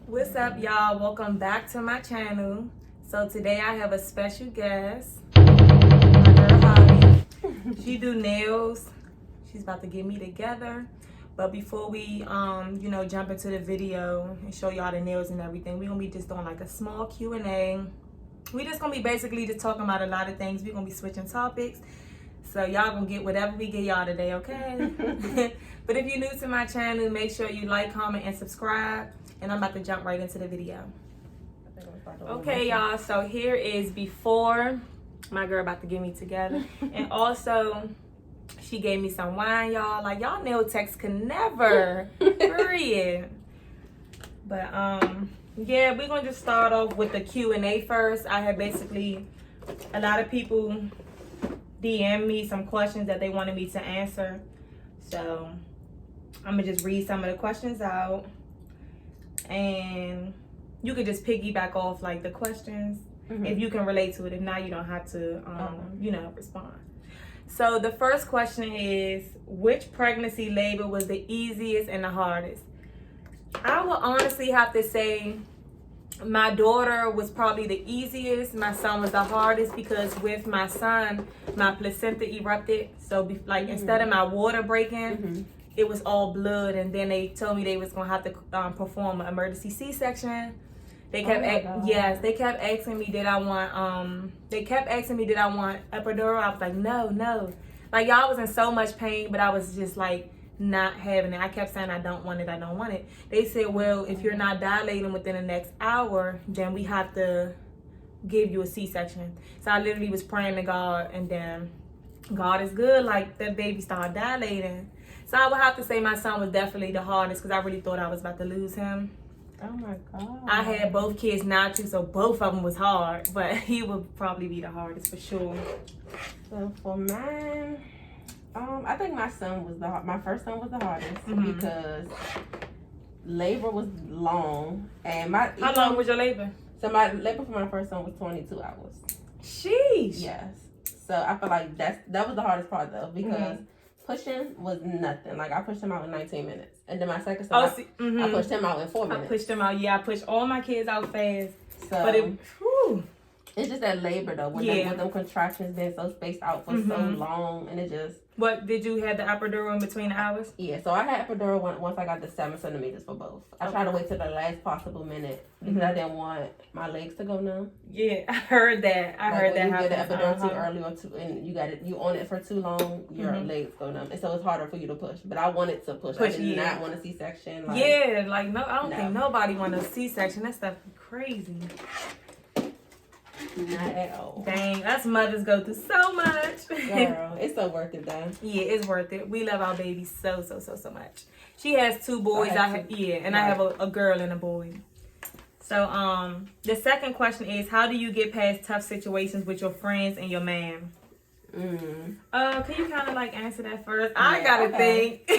What's up, y'all? Welcome back to my channel. So today I have a special guest, my girl Holly. She do nails. She's about to get me together. But before we jump into the video and show y'all the nails and everything, we're gonna be just doing like a small Q&A. We just gonna be basically just talking about a lot of things. We're gonna be switching topics. So y'all gonna get whatever we get y'all today, okay? But if you're new to my channel, make sure you like, comment, and subscribe. And I'm about to jump right into the video. Okay, y'all, so here is before. My girl about to get me together. And also, she gave me some wine, y'all. Like, y'all nail techs can never. Period. But, yeah, we're going to just start off with the Q&A first. I had basically, a lot of people DM me some questions that they wanted me to answer. So, I'm going to just read some of the questions out. And you could just piggyback off like the questions if you can relate to it. If not, you don't have to, respond. So the first question is, which pregnancy labor was the easiest and the hardest? I will honestly have to say my daughter was probably the easiest. My son was the hardest because with my son, my placenta erupted. So instead of my water breaking, it was all blood, and then they told me they was gonna have to perform an emergency C-section. They kept they kept asking me did I want epidural. I was like no. Like y'all was in so much pain, but I was just like not having it. I kept saying I don't want it. They said, well, if you're not dilating within the next hour, then we have to give you a C-section. So I literally was praying to God, and then God is good. Like that baby started dilating. So I would have to say my son was definitely the hardest because I really thought I was about to lose him. Oh my God. I had both kids naturally, so both of them was hard, but he would probably be the hardest for sure. So for mine, I think my first son was the hardest because labor was long, and How long was your labor? So my labor for my first son was 22 hours. Sheesh. Yes. So I feel like that was the hardest part though, because pushing was nothing. Like I pushed him out in 19 minutes, and then my second son, I pushed him out in 4 minutes. I pushed him out. Yeah, I pushed all my kids out fast. So, but it's just that labor though, with them contractions being so spaced out for so long, and it just. What did you have the epidural in between the hours? Yeah, so I had epidural once I got the 7 centimeters for both. I tried to wait till the last possible minute because I didn't want my legs to go numb. Yeah, I heard that. I heard that. You get the epidural too early and you on it for too long, your legs go numb, and so it's harder for you to push. But I wanted to push. I did not want a C-section. No, I don't think nobody want a C-section. That stuff is crazy. Not at all. Dang, us mothers go through so much. Girl, it's so worth it though. Yeah, it's worth it. We love our babies so much. She has 2 boys. I have a girl and a boy. So the second question is, how do you get past tough situations with your friends and your man? Can you kind of like answer that first? I gotta think.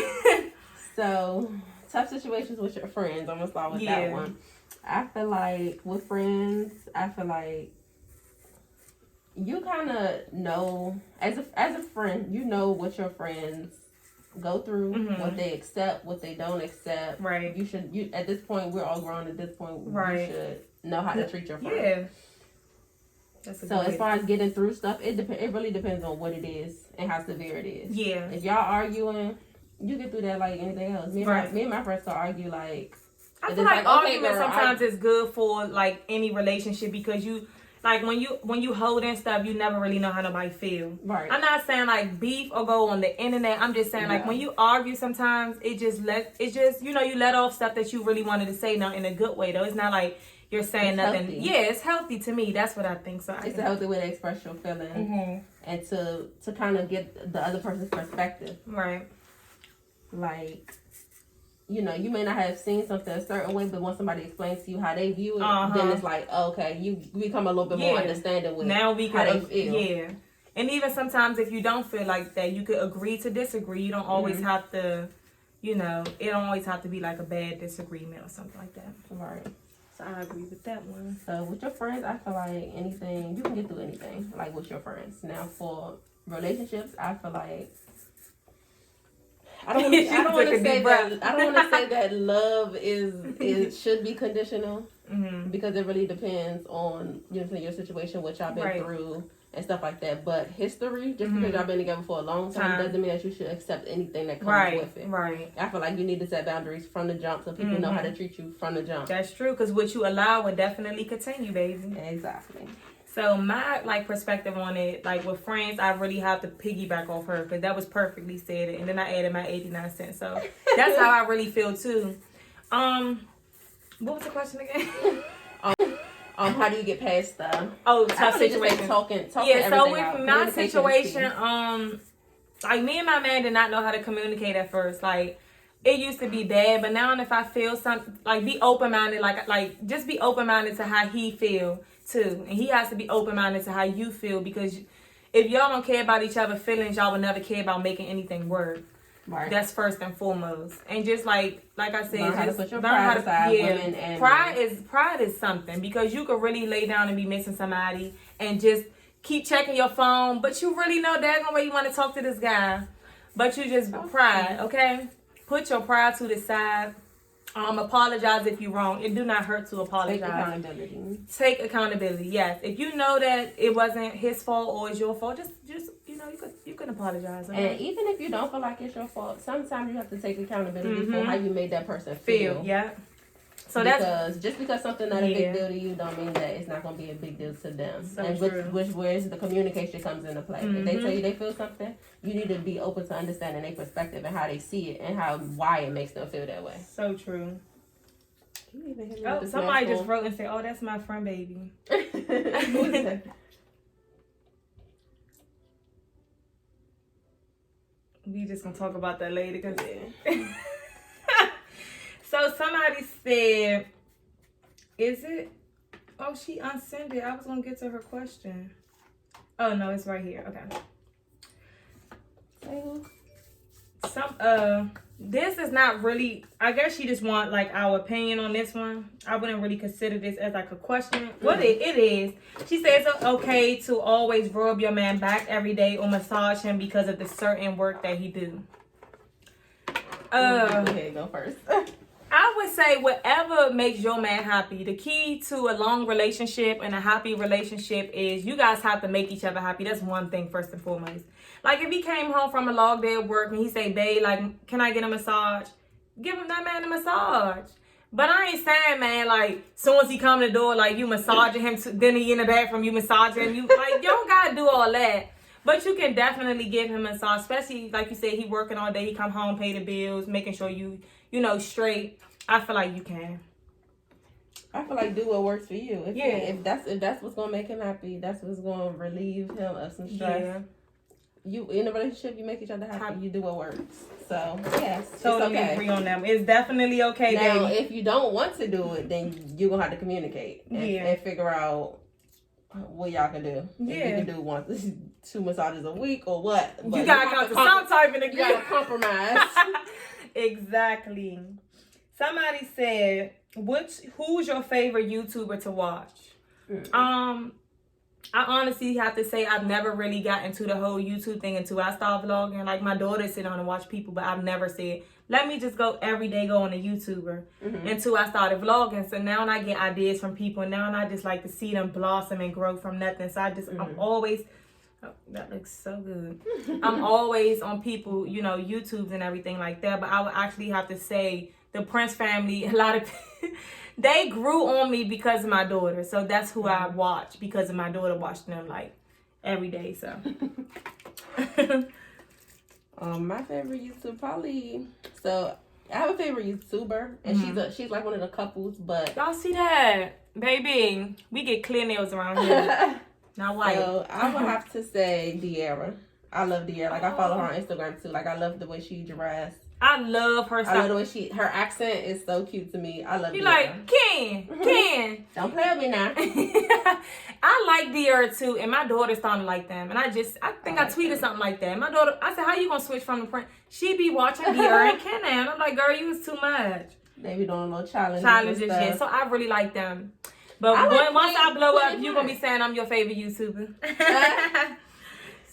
So tough situations with your friends. I'm gonna start with that one. I feel like with friends, you kind of know, as a friend, you know what your friends go through, what they accept, what they don't accept. Right. You at this point, we're all grown. At this point, you should know how to treat your friends. Yeah. So as far as getting through stuff, it really depends on what it is and how severe it is. Yeah. If y'all arguing, you get through that like anything else. Me and my friends will argue like. I feel like argument sometimes is good for like any relationship because you. Like when you hold in stuff, you never really know how nobody feel. Right. I'm not saying like beef or go on the internet. I'm just saying like when you argue, sometimes you let off stuff that you really wanted to say now in a good way though. It's not like you're saying nothing. Healthy. Yeah, it's healthy to me. That's what I think. So it's a healthy way to express your feelings and to kind of get the other person's perspective. Right. Like. You know, you may not have seen something a certain way, but when somebody explains to you how they view it, then it's like, okay, you become a little bit more understanding with how they feel. Yeah. And even sometimes if you don't feel like that, you could agree to disagree. You don't always have to, it don't always have to be like a bad disagreement or something like that. Right. So I agree with that one. So with your friends, I feel like anything, you can get through anything, like with your friends. Now for relationships, I feel like I don't want to say that. I don't want to say that love is should be conditional, because it really depends on your situation, what y'all been through, and stuff like that. But history, just because y'all been together for a long time, doesn't mean that you should accept anything that comes with it. Right. I feel like you need to set boundaries from the jump so people know how to treat you from the jump. That's true, because what you allow will definitely continue, baby. Exactly. So my perspective on it, with friends, I really have to piggyback off her because that was perfectly said, and then I added my 89 cents. So that's how I really feel too. What was the question again? How do you get past the tough situation? Talking yeah. So with out. my situation, me and my man did not know how to communicate at first. It used to be bad, but now if I feel something, be open minded, just be open minded to how he feel too, and he has to be open minded to how you feel, because if y'all don't care about each other's feelings, y'all will never care about making anything work. Right. That's first and foremost. And just like I said, learn how to put your pride aside. Women and pride is something, because you could really lay down and be missing somebody and just keep checking your phone, but you really know daggone way you want to talk to this guy, but you just pride. Okay, put your pride to the side. Apologize if you're wrong. It do not hurt to apologize. Take accountability. Yes. If you know that it wasn't his fault or it's your fault, just you can apologize. Okay? And even if you don't feel like it's your fault, sometimes you have to take accountability for how you made that person feel. Yeah. So just because something not a big deal to you don't mean that it's not going to be a big deal to them. So and where the communication comes into play. If they tell you they feel something, you need to be open to understanding their perspective and how they see it and why it makes them feel that way. So true. Somebody just wrote and said, "Oh, that's my friend, baby." We just gonna talk about that later, cause. So somebody said, "Is it?" Oh, she unsent it. I was gonna get to her question. Oh no, it's right here. Okay. This is not really. I guess she just want our opinion on this one. I wouldn't really consider this as a question. What it is. She says it's okay to always rub your man back every day or massage him because of the certain work that he do. Okay, go first. I would say whatever makes your man happy. The key to a long relationship and a happy relationship is you guys have to make each other happy. That's one thing first and foremost. If he came home from a long day of work and he say, "Babe, can I get a massage?" Give him that man a massage. But I ain't saying, man, soon as he come to the door, you massaging him, then he in the bathroom, you massaging him. You don't gotta do all that. But you can definitely give him a massage, especially like you said, he working all day, he come home, pay the bills, making sure you straight. I feel like you can. I feel like do what works for you. If that's what's gonna make him happy, that's what's gonna relieve him of some stress. Yeah. You in a relationship, you make each other happy. You do what works. So yes, totally agree on that. It's definitely okay. Now, if you don't want to do it, then you're gonna have to communicate and figure out what y'all can do. Yeah, if you can do 2 massages a week or what. But you gotta come to some type of agreement. You gotta compromise. Exactly. Somebody said, who's your favorite YouTuber to watch? I honestly have to say I've never really got into the whole YouTube thing until I started vlogging. My daughter sit on and watch people, but I've never said, let me just go every day go on a YouTuber until I started vlogging. So now I get ideas from people, and now I just like to see them blossom and grow from nothing. So I'm always, that looks so good. I'm always on people, YouTubes and everything like that. But I would actually have to say the Prince family, a lot of they grew on me because of my daughter. So that's who I watch, because of my daughter watching them every day. So my favorite YouTuber probably, so I have a favorite YouTuber, and she's like one of the couples, but y'all see that, baby, we get clear nails around here. Not white. So I would have to say De'Ara. I love De'Ara. I follow her on Instagram too. I love the way she dressed. I love her. I love the way her accent is so cute to me. I love De'Ara. Like, Ken. Don't play with me now. I like De'Ara too, and my daughter starting to like them. And I think I tweeted something like that. My daughter, I said, how you gonna switch from the Prince? She be watching De'Ara and Ken now. And I'm like, girl, you was too much. They be doing little challenges. Yeah. So I really like them. But once I blow up, you're going to be saying I'm your favorite YouTuber.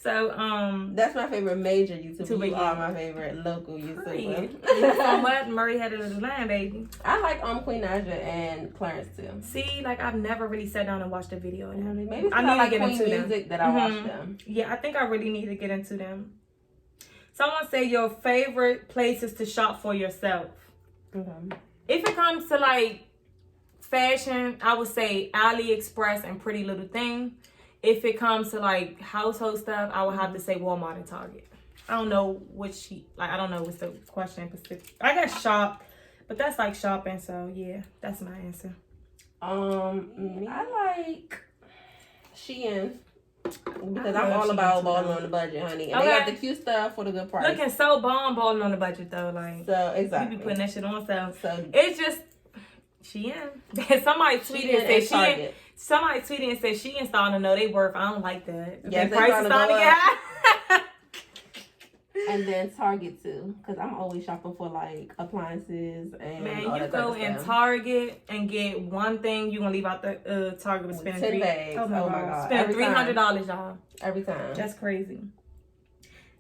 So, that's my favorite major YouTuber. You are my favorite local YouTuber. So what? Murray had a little line, baby. I like Queen Naja and Clarence too. See, like I've never really sat down and watched a video. Maybe I need to get into music that I watch them. Yeah, I think I really need to get into them. Someone say your favorite places to shop for yourself. Okay. If it comes to like fashion, I would say AliExpress and Pretty Little Thing. If it comes to like household stuff, I would have to say Walmart and Target. I don't know I don't know what's the question in specific. I got shop, but that's like shopping. So yeah, that's my answer. I like Shein because I'm all about balling on the budget, honey. And they got the cute stuff for the good price. Looking so balling on the budget though, like so exactly. You be putting that shit on sale. So it's just Shein. Somebody tweeted and said Shein. Somebody tweeted and said Shein starting to know they worth. I don't like that. Yeah, the price is starting to get high. And then Target too, because I'm always shopping for like appliances and man, you go in Target and get one thing, you gonna leave out the Target with spending 10 bags. Oh my god, spending $300, y'all. Every time. That's crazy.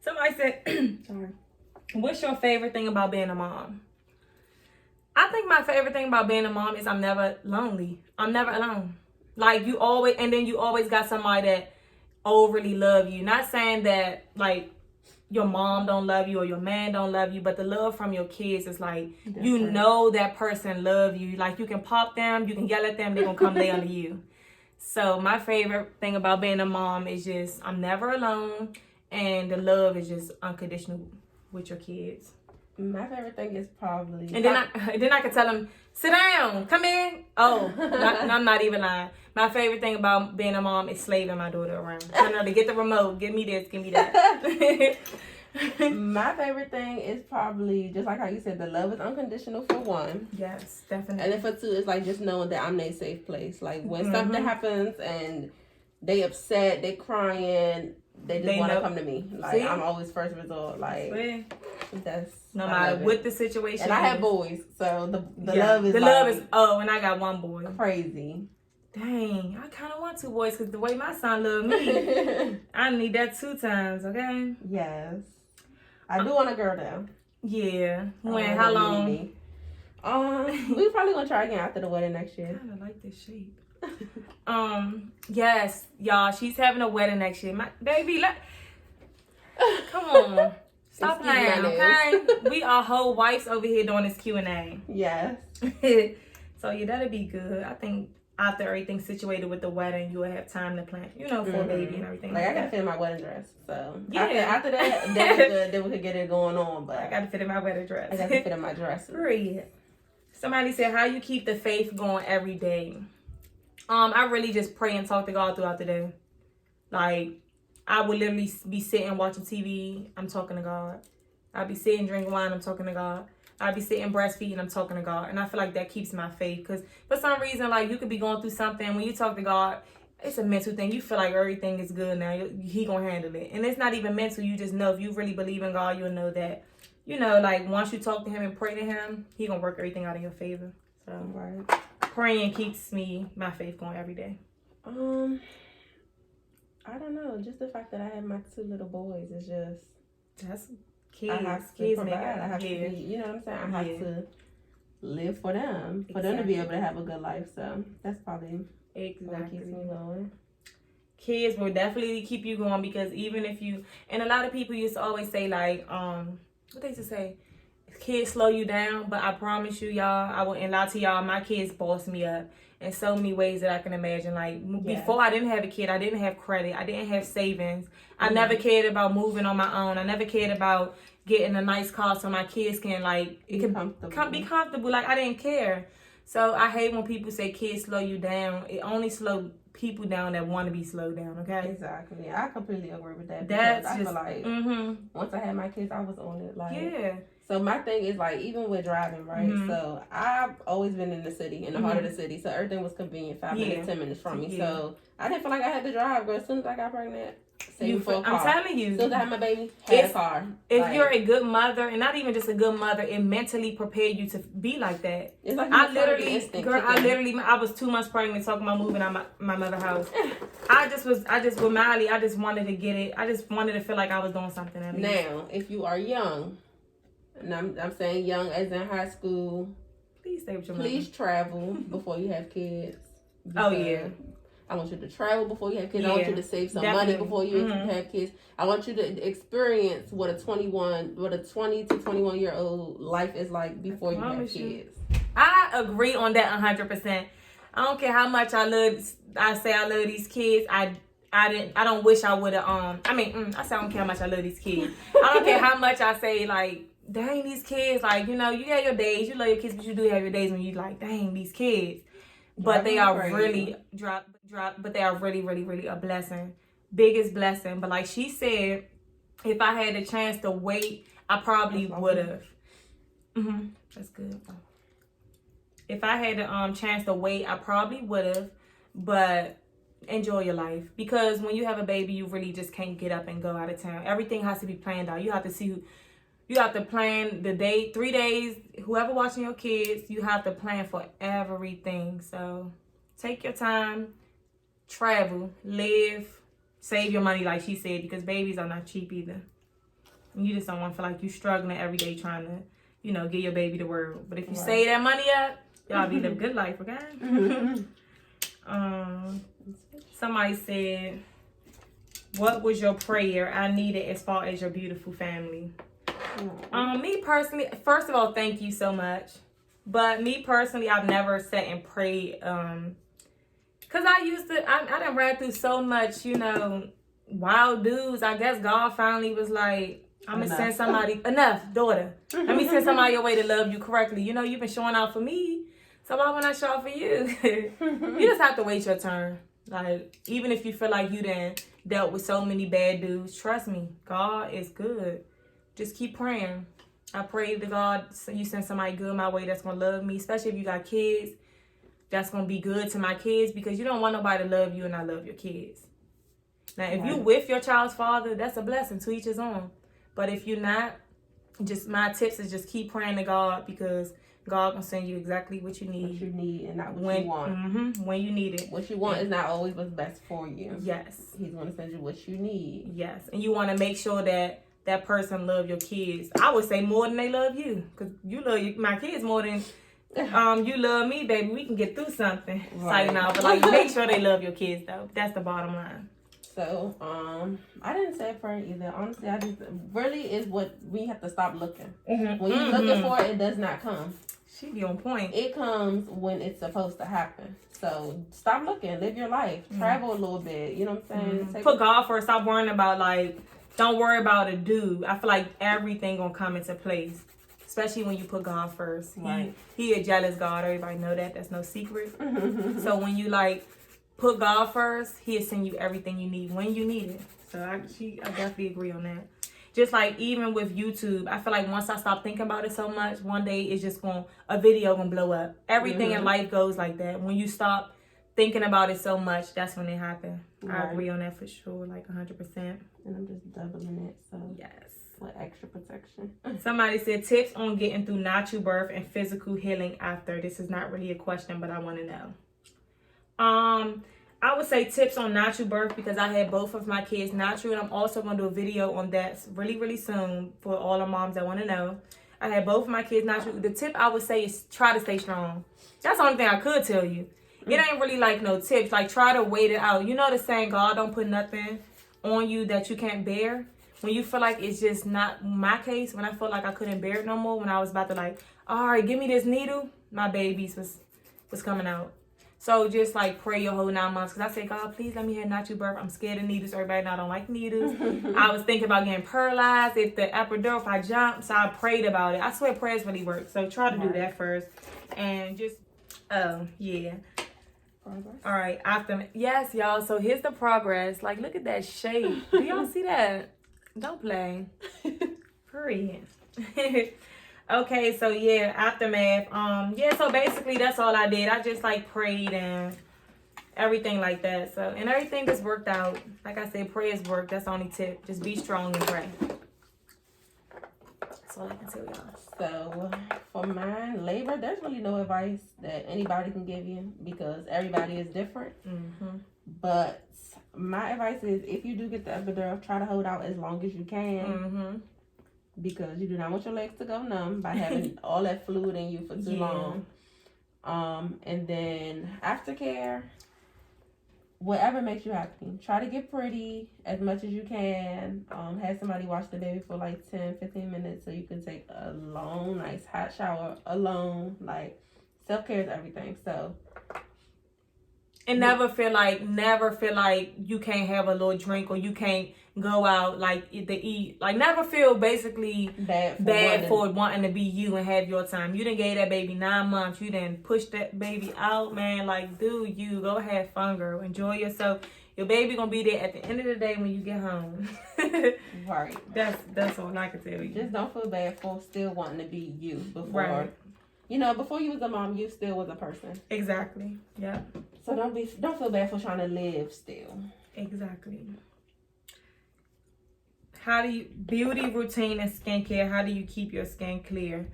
Somebody said, sorry. What's your favorite thing about being a mom? I think my favorite thing about being a mom is I'm never lonely. I'm never alone. Like you always got somebody that overly love you. Not saying that like your mom don't love you or your man don't love you, but the love from your kids is like, you know that person love you. Like you can pop them, you can yell at them, they're gonna come lay under you. So my favorite thing about being a mom is just I'm never alone, and the love is just unconditional with your kids. My favorite thing is probably... And then I can tell them, sit down, come in. Oh, I'm not even lying. My favorite thing about being a mom is slaving my daughter around. Telling her to get the remote, give me this, give me that. My favorite thing is probably, just like how you said, the love is unconditional for one. Yes, definitely. And then for two, it's like just knowing that I'm their safe place. Like when something happens and they upset, they crying, they just want to come to me. Like I'm always first resort. Like that's no matter what the situation. And I have boys, so the love is and I got one boy. Crazy. Dang, I kind of want two boys because the way my son loved me, I need that 2 times. Okay. Yes, I do want a girl though. Yeah. When? How long? We probably gonna try again after the wedding next year. I kind of like this shape. Yes, y'all. She's having a wedding next year. My baby, come on. Stop playing, okay? We are whole wives over here doing this Q&A. Yes. So yeah, that'll be good. I think after everything's situated with the wedding, you will have time to plan, for a baby and everything. Like I gotta fit in my wedding dress. So yeah. After that, then we could get it going on. But I gotta fit in my wedding dress. I gotta fit in my dress. Period. Somebody said, how you keep the faith going every day? I really just pray and talk to God throughout the day. Like, I would literally be sitting watching TV, I'm talking to God. I'd be sitting drinking wine, I'm talking to God. I'd be sitting breastfeeding, I'm talking to God. And I feel like that keeps my faith. Because for some reason, like, you could be going through something. When you talk to God, it's a mental thing. You feel like everything is good now. He gonna handle it. And it's not even mental. You just know if you really believe in God, you'll know that, like, once you talk to him and pray to him, he gonna work everything out in your favor. So, right. Praying keeps my faith going every day. I don't know. Just the fact that I have my 2 little boys is just... That's kids. I have to kids provide. make it. I have to be, you know what I'm saying? I have to live for them. For them to be able to have a good life. So that's probably what keeps me going. Kids will definitely keep you going because even if you... And a lot of people used to always say like, what they used to say? Kids slow you down, but I promise you, y'all, I wouldn't lie to y'all, my kids boss me up in so many ways that I can imagine. Like, before I didn't have a kid, I didn't have credit, I didn't have savings, I never cared about moving on my own, I never cared about getting a nice car so my kids can, like, it can be comfortable. Like, I didn't care. So I hate when people say kids slow you down. It only slow people down that want to be slowed down, okay? Exactly. I completely agree with that. That's I feel like once I had my kids, I was on it. Like, yeah. So my thing is, like, even with driving, right? So I've always been in the city, in the heart of the city. So everything was convenient, 5 minutes, 10 minutes from me. So I didn't feel like I had to drive, girl. As soon as I got pregnant, I'm telling you. As soon as I had my baby, had a car. If you're a good mother, and not even just a good mother, it mentally prepared you to be like that. It's like I was 2 months pregnant talking about moving out my mother's house. with Miley, I just wanted to get it. I just wanted to feel like I was doing something at least. Now, if you are young, and I'm saying young as in high school, please stay with your please travel before you have kids. Oh yeah. I want you to travel before you have kids. Yeah, I want you to save some money before you have kids. I want you to experience what a 20 to 21-year-old life is like before you have kids. I agree on that 100%. I don't care how much I say I love these kids. I don't wish I would have. I say I don't care how much I love these kids. I don't care how much I say like, dang, these kids. Like, you know, you have your days. You love your kids, but you do have your days when you like, dang, these kids. But they are really but they are really, really, really a blessing. Biggest blessing. But like she said, if I had the chance to wait, I probably would have. That's good. If I had the chance to wait, I probably would have. But enjoy your life. Because when you have a baby, you really just can't get up and go out of town. Everything has to be planned out. You have to see you have to plan the day, 3 days, whoever watching your kids, you have to plan for everything. So take your time, travel, live, save your money like she said, because babies are not cheap either. And you just don't want to feel like you're struggling every day trying to, you know, get your baby to world. But if you save that money up, y'all be living a good life, okay? Somebody said, what was your prayer I needed as far as your beautiful family? Me personally, first of all, thank you so much. But me personally, I've never sat and prayed. Cause I done ran through so much, you know, wild dudes. I guess God finally was like, I'm gonna send somebody, enough, daughter. Let me send somebody your way to love you correctly. You know, you've been showing out for me, so why wouldn't I show out for you? You just have to wait your turn. Like, even if you feel like you done dealt with so many bad dudes, trust me, God is good. Just keep praying. I pray to God you send somebody good my way that's going to love me, especially if you got kids. That's going to be good to my kids, because you don't want nobody to love you and not love your kids. Now, if you with your child's father, that's a blessing. To each his own. But if you're not, just my tips is just keep praying to God, because God going to send you exactly what you need. What you need and not what you want. When you need it. What you want is not always what's best for you. Yes. He's going to send you what you need. Yes. And you want to make sure that person love your kids. I would say more than they love you, because you love my kids more than you love me, baby. We can get through something. Right. So, but like, make sure they love your kids though. That's the bottom line. So I didn't say a prayer either. Honestly, I just really is what we have to stop looking. When you're looking for it, it does not come. She be on point. It comes when it's supposed to happen. So stop looking. Live your life. Travel a little bit. You know what I'm saying? Put God first. Stop worrying about like. Don't worry about a dude. I feel like everything gonna come into place, especially when you put God first. Right. He a jealous God. Everybody know that. That's no secret. So when you like put God first, He'll send you everything you need when you need it. So I definitely agree on that. Just like even with YouTube, I feel like once I stop thinking about it so much, one day it's just a video gonna blow up. Everything in life goes like that. When you stop thinking about it so much, that's when it happened. Right. I agree on that for sure, like 100%. And I'm just doubling it, so yes, for extra protection. Somebody said tips on getting through natural birth and physical healing after. This is not really a question, but I want to know. I would say tips on natural birth, because I had both of my kids natural, and I'm also going to do a video on that really, really soon for all the moms that want to know. I had both of my kids natural. The tip I would say is try to stay strong. That's the only thing I could tell you. It ain't really like no tips. Like, try to wait it out. You know the saying, God don't put nothing on you that you can't bear. When you feel like it's just not my case, when I felt like I couldn't bear it no more, when I was about to like, all right, give me this needle, my babies was coming out. So just like pray your whole 9 months. Because I said, God, please let me have natural birth. I'm scared of needles. Everybody now don't like needles. I was thinking about getting paralyzed if the epidural, if I jump. So I prayed about it. I swear prayers really work. So try to do that first. And just, yeah. Progress. All right, yes, y'all. So here's the progress. Like, look at that shape. Do y'all see that? Don't play. Period. Okay, so yeah, aftermath. Yeah. So basically, that's all I did. I just like prayed and everything like that. So and everything just worked out. Like I said, prayers work. That's the only tip. Just be strong and pray. That's all I can tell y'all. So for mine, labor, there's really no advice that anybody can give you because everybody is different. Mm-hmm. But my advice is, if you do get the epidural, try to hold out as long as you can. Mm-hmm. Because you do not want your legs to go numb by having all that fluid in you for too long. And then aftercare, whatever makes you happy. Try to get pretty as much as you can. Have somebody watch the baby for like 10-15 minutes so you can take a long, nice hot shower alone. Like, self-care is everything. So, and never feel like you can't have a little drink or you can't go out like to eat. Like, never feel basically bad for wanting to be you and have your time. You done gave that baby 9 months. You done pushed that baby out, man. Like, do you go have fun, girl. Enjoy yourself. Your baby gonna be there at the end of the day when you get home. Right. That's all I can tell you. Just don't feel bad for still wanting to be you before. Right. You know, before you was a mom, you still was a person. Exactly. Yeah. So don't feel bad for trying to live still. Exactly. How do you beauty routine and skincare? How do you keep your skin clear?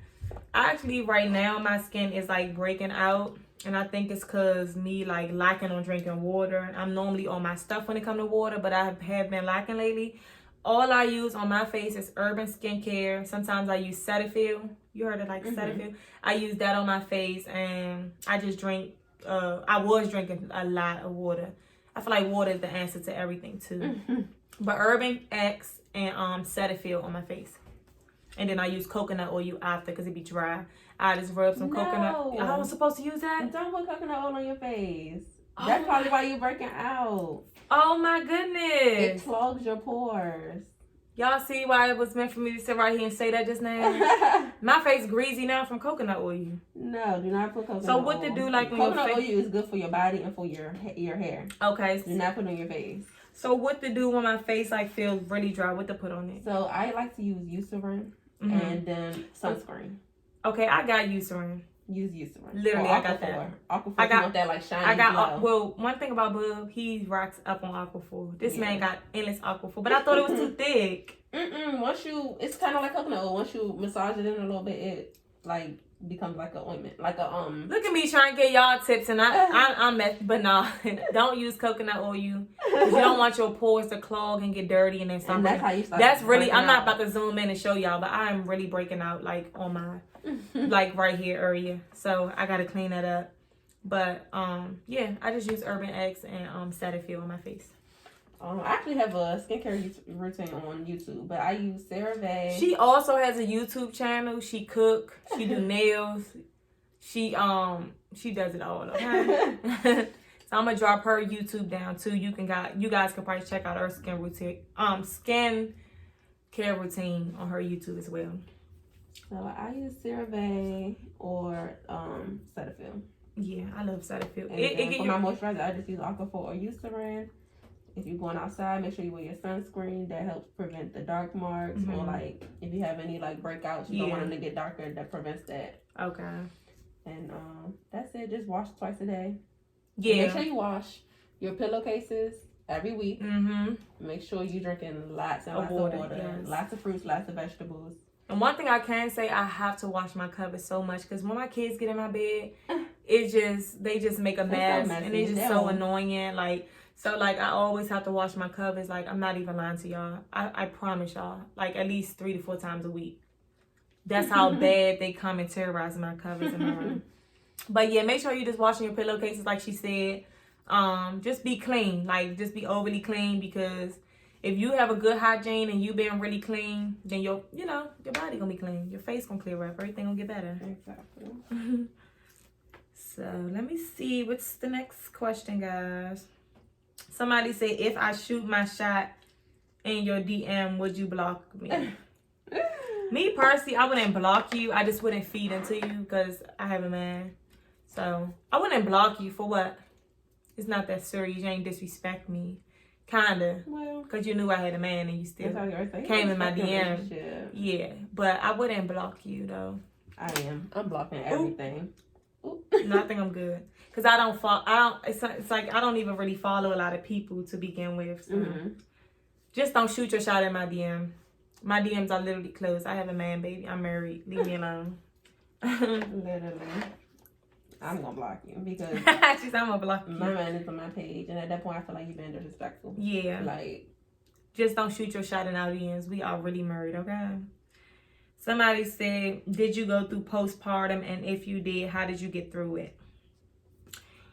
Actually, right now my skin is like breaking out, and I think it's cause me like lacking on drinking water. I'm normally on my stuff when it comes to water, but I have been lacking lately. All I use on my face is Urban Skincare. Sometimes I use Cetaphil. You heard of like Cetaphil? I use that on my face, and I just drink. I was drinking a lot of water. I feel like water is the answer to everything too. But Urban X and Cetaphil on my face, and then I use coconut oil after because it be dry. I just rub some coconut. I was supposed to use that. Don't put coconut oil on your face. That's probably why you're breaking out. Oh my goodness! It clogs your pores. Y'all see why it was meant for me to sit right here and say that just now? My face greasy now from coconut oil. No, do not put coconut oil. So what to do like when coconut oil is good for your body and for your hair. Okay. Do not put it on your face. So what to do when my face like feels really dry? What to put on it? So I like to use Eucerin and then sunscreen. Okay, I got Eucerin. Use Eucerin. Literally, I got that. Aquaphor. I got that like shiny glow. Well, one thing about Bub, he rocks up on Aquaphor. This man got endless Aquaphor, but I thought it was too thick. It's kind of like coconut oil. Once you massage it in a little bit, it like becomes like an ointment, like a Look at me trying to get y'all tips, and I'm but nah, don't use coconut oil. You don't want your pores to clog and get dirty, and then something. And that's how you start. That's really. I'm not about to zoom in and show y'all, but I'm really breaking out like on my like right here area. So I gotta clean that up. But yeah, I just use Urban X and Cetaphil on my face. I actually have a skincare routine on YouTube, but I use CeraVe. She also has a YouTube channel. She cook. She do nails. She does it all. Okay? So I'm gonna drop her YouTube down too. You guys can probably check out her skin care routine on her YouTube as well. So I use CeraVe or Cetaphil. Yeah, I love Cetaphil. For my moisturizer, I just use Aquaphor or Eucerin. If you're going outside, make sure you wear your sunscreen. That helps prevent the dark marks. Or like if you have any like breakouts, you don't want them to get darker. That prevents that. Okay. And that's it. Just wash twice a day. Yeah. And make sure you wash your pillowcases every week. Make sure you're drinking lots and lots of water. Yes. Lots of fruits, lots of vegetables. And one thing I can say, I have to wash my covers so much because when my kids get in my bed, they just make a mess, and it's just so annoying. So I always have to wash my covers. Like, I'm not even lying to y'all. I promise y'all, like at least 3 to 4 times a week. That's how bad they come and terrorize my covers in my room. But yeah, make sure you just washing your pillowcases, like she said. Just be clean, like just be overly clean, because if you have a good hygiene and you being really clean, then your body gonna be clean. Your face gonna clear up. Everything gonna get better. Exactly. So let me see. What's the next question, guys? Somebody said, if I shoot my shot in your DM, would you block me? Me personally, I wouldn't block you. I just wouldn't feed into you because I have a man. So I wouldn't block you for what? It's not that serious. You ain't disrespect me. Kinda. Well, because you knew I had a man and you still came in my DM. Yeah. But I wouldn't block you though. I'm blocking everything. No, I think I'm good. Because I don't follow. It's like I don't even really follow a lot of people to begin with. So just don't shoot your shot in my DM. My DMs are literally closed. I have a man, baby. I'm married. Leave me alone. Literally. I'm gonna block you because she's I'm gonna block you. My man is on my page, and at that point, I feel like you're being disrespectful. Yeah. Like, just don't shoot your shot in our DMs. We are really married, okay? Somebody said, did you go through postpartum? And if you did, how did you get through it?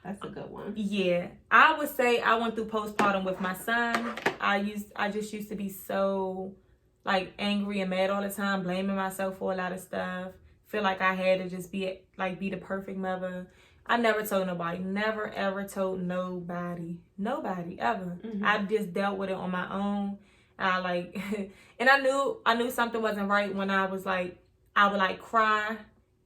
That's a good one. Yeah. I would say I went through postpartum with my son. I just used to be so like angry and mad all the time, blaming myself for a lot of stuff. Feel like I had to just be the perfect mother. I never told nobody. Never ever told nobody. Nobody ever. Mm-hmm. I just dealt with it on my own. And I knew something wasn't right when I was like, I would like cry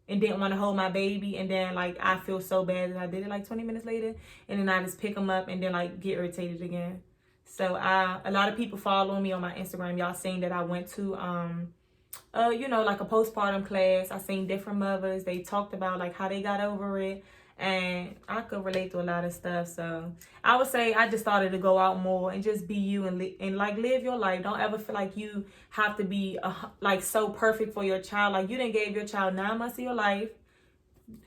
and didn't want to hold my baby, and then like I feel so bad that I did it like 20 minutes later, and then I just pick him up and then like get irritated again. So a lot of people following me on my Instagram. Y'all seen that I went to like a postpartum class. I seen different mothers. They talked about like how they got over it, and I could relate to a lot of stuff. So I would say I just started to go out more and just be you and like live your life. Don't ever feel like you have to be like so perfect for your child. Like you done gave your child 9 months of your life,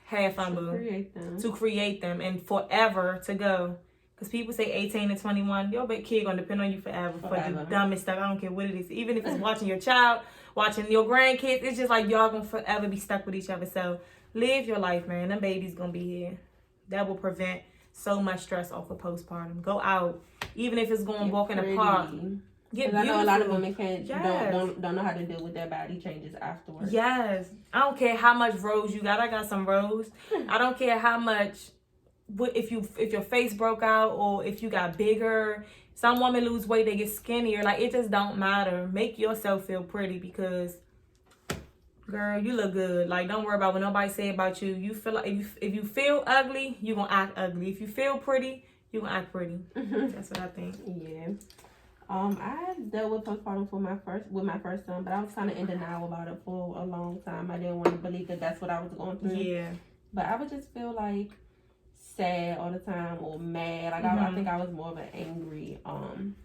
have fun, boo, to create them and forever to go. Because people say 18 to 21, your big kid gonna depend on you forever for the dumbest stuff. I don't care what it is. Even if it's watching your child, watching your grandkids, it's just like y'all gonna forever be stuck with each other. So live your life, man. Them babies gonna be here. That will prevent so much stress off of postpartum. Go out, even if it's going walk in the park. Get beautiful. I know a lot of women don't know how to deal with their body changes afterwards. Yes, I don't care how much rose you got. I got some rose. I don't care how much. If your face broke out or if you got bigger. Some women lose weight, they get skinnier. Like it just don't matter. Make yourself feel pretty because, girl, you look good. Like don't worry about what nobody say about you. You feel like if you feel ugly, you gonna act ugly. If you feel pretty, you gonna act pretty. That's what I think. Yeah. I dealt with postpartum with my first son, but I was kind of in denial about it for a long time. I didn't want to believe that that's what I was going through. Yeah. But I would just feel like sad all the time or mad. Like I think I was more of an angry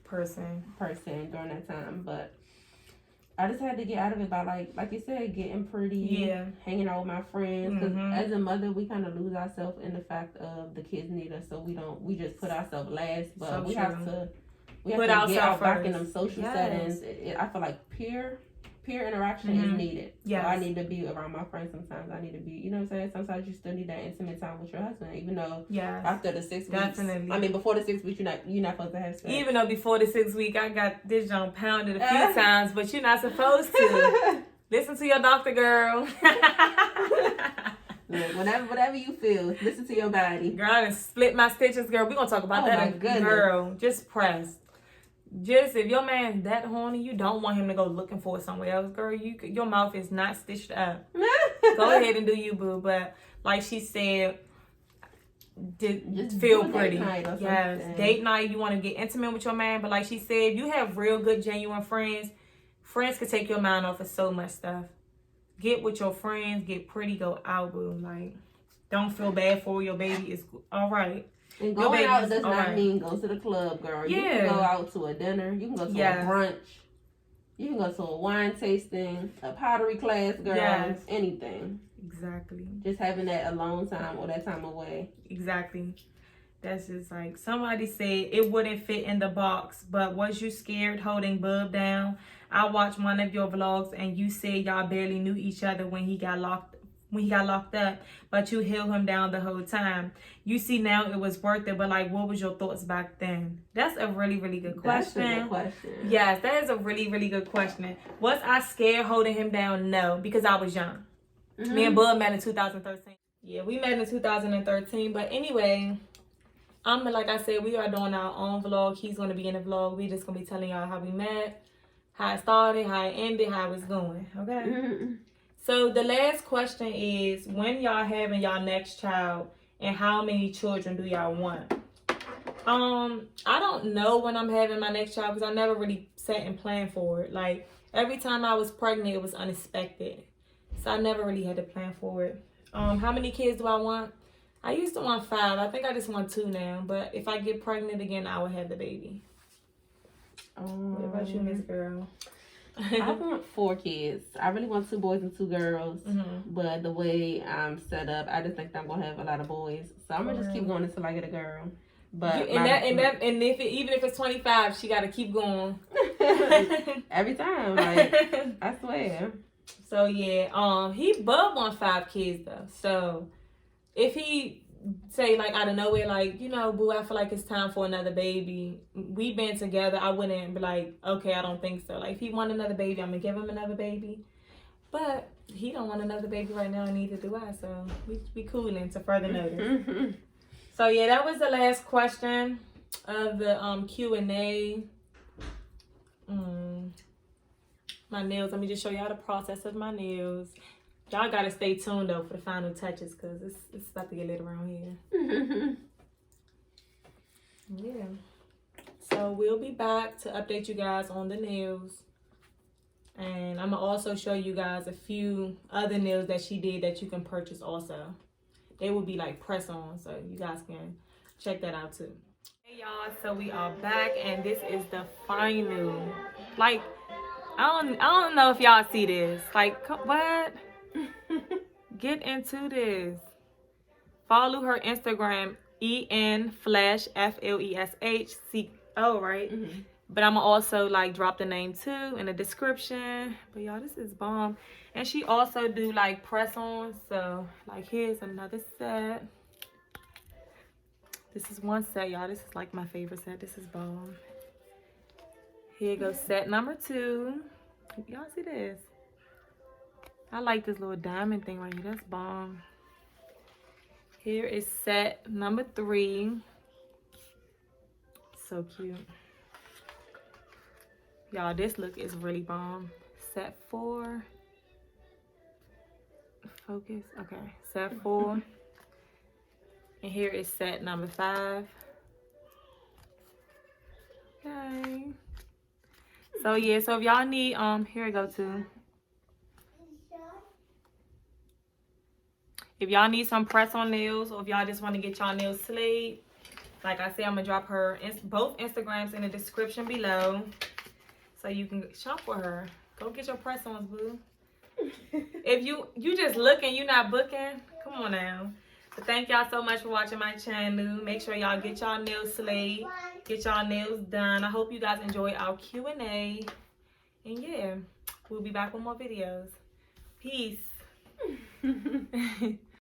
person during that time. But I just had to get out of it by like you said, getting pretty, hanging out with my friends. Because as a mother, we kind of lose ourselves in the fact of the kids need us, so we just put ourselves last. But so we have to get out back in them social settings. I feel like peer interaction is needed. Yeah, so I need to be around my friends sometimes. I need to be, you know what I'm saying? Sometimes you still need that intimate time with your husband, even though after the 6 weeks. Definitely. I mean, before the 6 weeks, you're not supposed to have sex. Even though before the 6 week, I got this junk pounded a few times, but you're not supposed to. Listen to your doctor, girl. Look, whatever you feel, listen to your body. Girl, I done split my stitches, girl. We're gonna talk about that. Girl, just press. Just if your man's that horny, you don't want him to go looking for it somewhere else, girl. Your mouth is not stitched up. Go ahead and do you, boo. But like she said, just feel pretty. Yes, date night. You want to get intimate with your man, but like she said, you have real good, genuine friends. Friends can take your mind off of so much stuff. Get with your friends, get pretty, go out, boo. Like, don't feel bad for your baby. Is all right. And going out does not mean go to the club, girl. Yeah. You can go out to a dinner. You can go to a brunch. You can go to a wine tasting, a pottery class, girl. Anything. Exactly. Just having that alone time or that time away. Exactly. That's just like somebody said it wouldn't fit in the box, but was you scared holding Bub down? I watched one of your vlogs and you said y'all barely knew each other when he got locked up, but you held him down the whole time. You see now it was worth it, but like what was your thoughts back then? That's a really, really good question. That's a good question. Yes, that is a really, really good question. Was I scared holding him down? No, because I was young. Me and Bub met in 2013. Yeah, we met in 2013, but anyway, like I said, we are doing our own vlog. He's going to be in the vlog. We just going to be telling y'all how we met, how it started, how it ended, how it's going, okay? So the last question is, when y'all having y'all next child and how many children do y'all want? I don't know when I'm having my next child because I never really sat and planned for it. Like every time I was pregnant, it was unexpected. So I never really had to plan for it. How many kids do I want? I used to want 5. I think I just want 2 now. But if I get pregnant again, I will have the baby. What about you, Miss Girl? I want 4 kids. I really want 2 boys and 2 girls. But the way I'm set up, I just think I'm gonna have a lot of boys. So I'm gonna just keep going until I get a girl. But even if it's 25, she gotta keep going. Every time, like I swear. So yeah, he bub want 5 kids though. So if he say like out of nowhere, like, you know, boo, I feel like it's time for another baby. We've been together. I wouldn't be like, okay, I don't think so. Like, if he want another baby, I'm gonna give him another baby. But he don't want another baby right now, and neither do I. So we cooling to further notice. So yeah, that was the last question of the Q&A. My nails. Let me just show y'all the process of my nails. Y'all gotta stay tuned though for the final touches, because it's about to get lit around here. Yeah. So we'll be back to update you guys on the nails. And I'm gonna also show you guys a few other nails that she did that you can purchase also. They will be like press on, so you guys can check that out too. Hey y'all, so we are back, and this is the final. Like, I don't know if y'all see this. Like, what? Get into this. Follow her Instagram, Enflesh, FLESHCO, right? But I'm gonna also like drop the name too in the description. But y'all, this is bomb. And she also do like press-ons. So like, here's another set. This is one set, y'all. This is like my favorite set. This is bomb. Here goes set number 2. Y'all see this? I like this little diamond thing right here. That's bomb. Here is set number 3. So cute. Y'all, this look is really bomb. Set 4. Focus. Okay. Set 4. And here is set number 5. Okay. So yeah, so if y'all need here we go too. If y'all need some press on nails, or if y'all just want to get y'all nails slayed, like I said, I'm gonna drop her both Instagrams in the description below, so you can shop for her. Go get your press ons, boo. If you just looking, you not booking, come on now. So thank y'all so much for watching my channel. Make sure y'all get y'all nails slayed, get y'all nails done. I hope you guys enjoy our Q&A. And yeah, we'll be back with more videos. Peace.